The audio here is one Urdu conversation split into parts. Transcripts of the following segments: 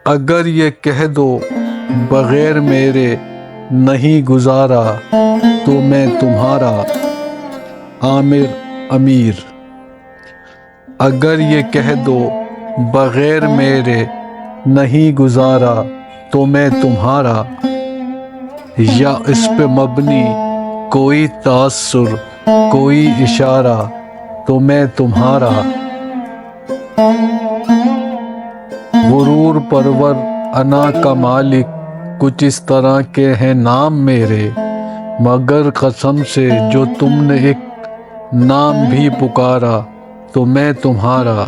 اگر یہ کہہ دو بغیر میرے نہیں گزارا تو میں تمہارا عامر امیر۔ اگر یہ کہہ دو بغیر میرے نہیں گزارا تو میں تمہارا، یا اس پہ مبنی کوئی تاثر کوئی اشارہ تو میں تمہارا، غرور پرور انا کا مالک کچھ اس طرح کے ہیں نام میرے، مگر قسم سے جو تم نے ایک نام بھی پکارا تو میں تمہارا۔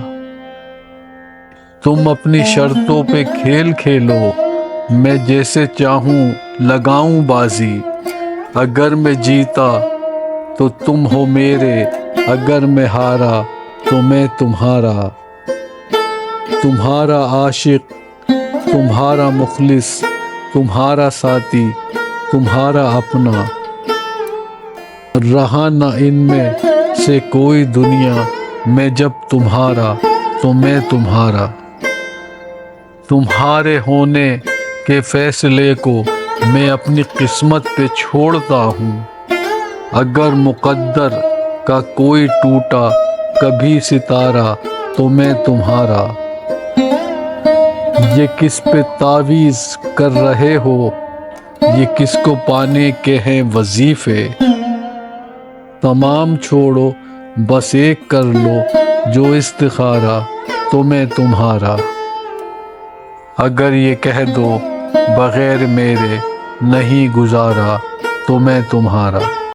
تم اپنی شرطوں پہ کھیل کھیلو، میں جیسے چاہوں لگاؤں بازی، اگر میں جیتا تو تم ہو میرے، اگر میں ہارا تو میں تمہارا، تمہارا عاشق تمہارا مخلص تمہارا ساتھی تمہارا اپنا، رہا نہ ان میں سے کوئی دنیا میں جب تمہارا تو میں تمہارا۔ تمہارے ہونے کے فیصلے کو میں اپنی قسمت پہ چھوڑتا ہوں، اگر مقدر کا کوئی ٹوٹا کبھی ستارہ تو میں تمہارا۔ یہ کس پہ تعویذ کر رہے ہو، یہ کس کو پانے کے ہیں وظیفے، تمام چھوڑو بس ایک کر لو جو استخارہ تو میں تمہارا۔ اگر یہ کہہ دو بغیر میرے نہیں گزارا تو میں تمہارا۔